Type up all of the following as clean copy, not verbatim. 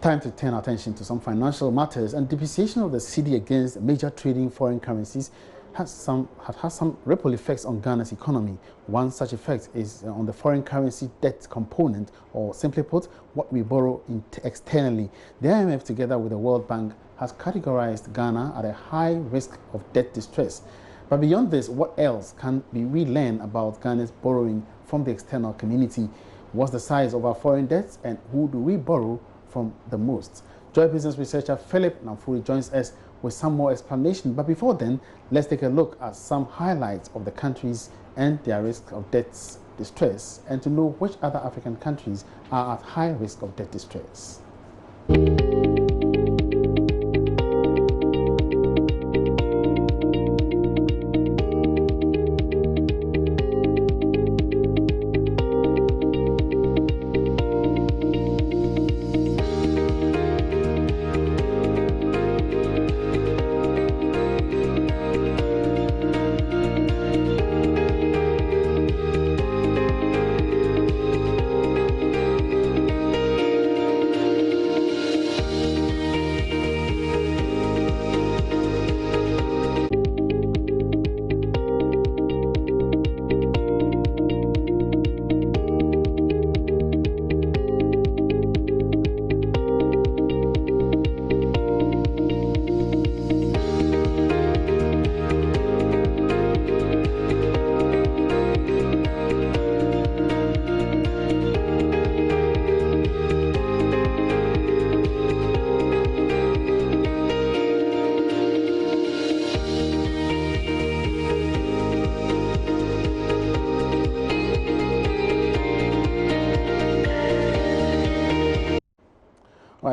Time to turn attention to some financial matters, and depreciation of the cedi against major trading foreign currencies has some ripple effects on Ghana's economy. One such effect is on the foreign currency debt component, or simply put, what we borrow externally. The IMF, together with the World Bank, has categorized Ghana at a high risk of debt distress. But beyond this, what else can we learn about Ghana's borrowing from the external community? What's the size of our foreign debts, and who do we borrow from the most? Joy Business researcher Philip Namfuri joins us with some more explanation. But before then, let's take a look at some highlights of the countries and their risk of debt distress, and to know which other African countries are at high risk of debt distress.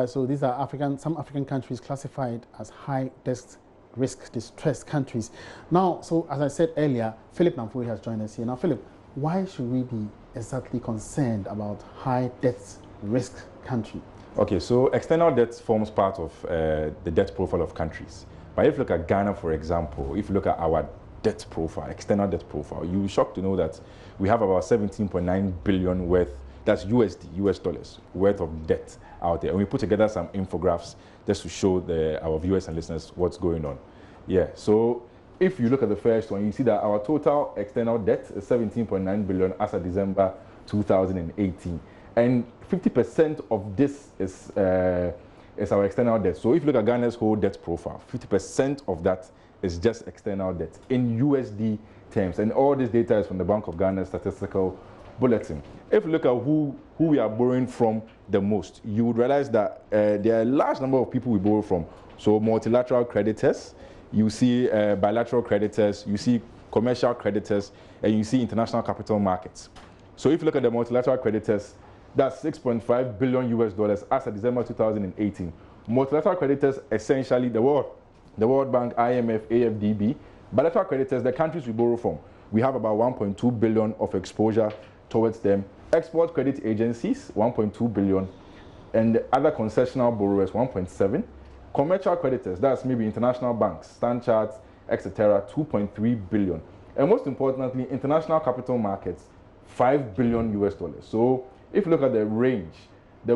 So these are some African countries classified as high risk distressed countries. Now, so as I said earlier, Philip Namfuri has joined us here. Now, Philip, why should we be exactly concerned about high debt risk country? Okay, so external debt forms part of the debt profile of countries. But if you look at Ghana, for example, if you look at our debt profile, external debt profile, you'll be shocked to know that we have about 17.9 billion worth, that's USD, US dollars, worth of debt out there. And we put together some infographics just to show our viewers and listeners what's going on. Yeah, so if you look at the first one, you see that our total external debt is 17.9 billion as of December 2018. And 50% of this is our external debt. So if you look at Ghana's whole debt profile, 50% of that is just external debt in USD terms. And all this data is from the Bank of Ghana's statistical bulletin. If you look at who we are borrowing from the most, you would realize that there are a large number of people we borrow from. So multilateral creditors, you see bilateral creditors, you see commercial creditors, and you see international capital markets. So if you look at the multilateral creditors, that's 6.5 billion US dollars as of December 2018. Multilateral creditors, essentially the World Bank, IMF, AFDB. Bilateral creditors, the countries we borrow from, we have about 1.2 billion of exposure towards them. Export credit agencies, 1.2 billion, and other concessional borrowers, 1.7. Commercial creditors, that's maybe international banks, Standard Chartered, etc., 2.3 billion. And most importantly, international capital markets, 5 billion US dollars. So if you look at the range, the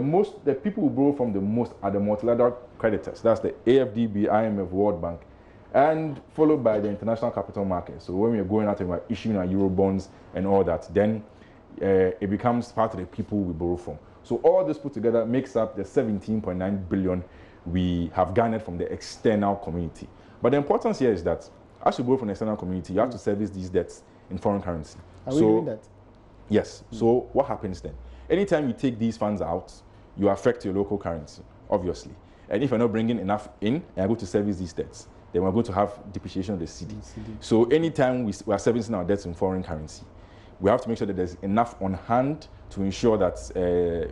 people who borrow from the most are the multilateral creditors. That's the AFDB, IMF, World Bank, and followed by the international capital markets. So when we are going out and we're issuing our Euro bonds and all that, then it becomes part of the people we borrow from. So all this put together makes up the 17.9 billion we have garnered from the external community. But the importance here is that as you borrow from the external community, you have to service these debts in foreign currency. Are we doing that? Yes. So what happens then? Anytime you take these funds out, you affect your local currency, obviously. And if you're not bringing enough in and you're going to service these debts, then we're going to have depreciation of the cedi. So anytime we are servicing our debts in foreign currency, we have to make sure that there's enough on hand to ensure that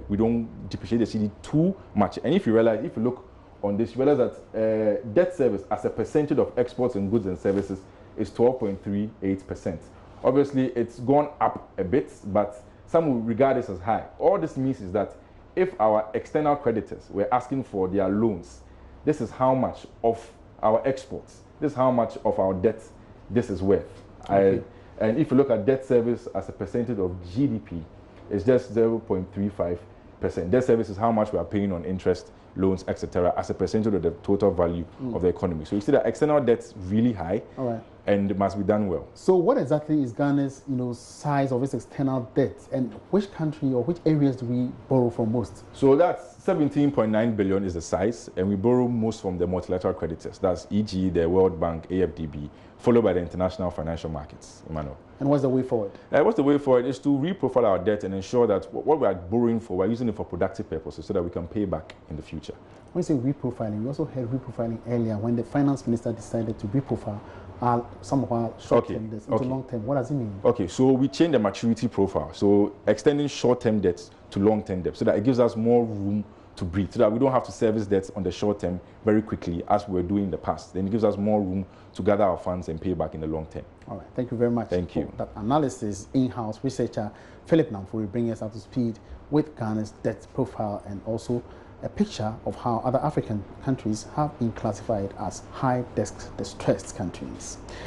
we don't depreciate the cedi too much. And if you look on this, you realize that debt service as a percentage of exports and goods and services is 12.38%. Obviously, it's gone up a bit, but some will regard this as high. All this means is that if our external creditors were asking for their loans, this is how much of our exports, this is how much of our debt this is worth. Okay. And if you look at debt service as a percentage of GDP, it's just 0.35%. Debt service is how much we are paying on interest loans, etc., as a percentage of the total value of the economy. So you see that external debt's really high, and it must be done well. So what exactly is Ghana's, size of its external debt, and which country or which areas do we borrow from most? So that's 17.9 billion is the size, and we borrow most from the multilateral creditors. That's e.g. the World Bank, AFDB, followed by the international financial markets, Emmanuel. And what's the way forward? What's the way forward is to reprofile our debt and ensure that what we are borrowing for, we're using it for productive purposes so that we can pay back in the future. When you say reprofiling, we also heard reprofiling earlier when the finance minister decided to reprofile some of our short-term debts into long-term. What does it mean? Okay, so we change the maturity profile. So extending short-term debts to long-term debts so that it gives us more room to breathe, so that we don't have to service debts on the short term very quickly as we were doing in the past. Then it gives us more room to gather our funds and pay back in the long term. All right, thank you very much. Thank you. That analysis, in-house researcher Philip Namfo will bring us up to speed with Ghana's debt profile and also a picture of how other African countries have been classified as high-debt distressed countries.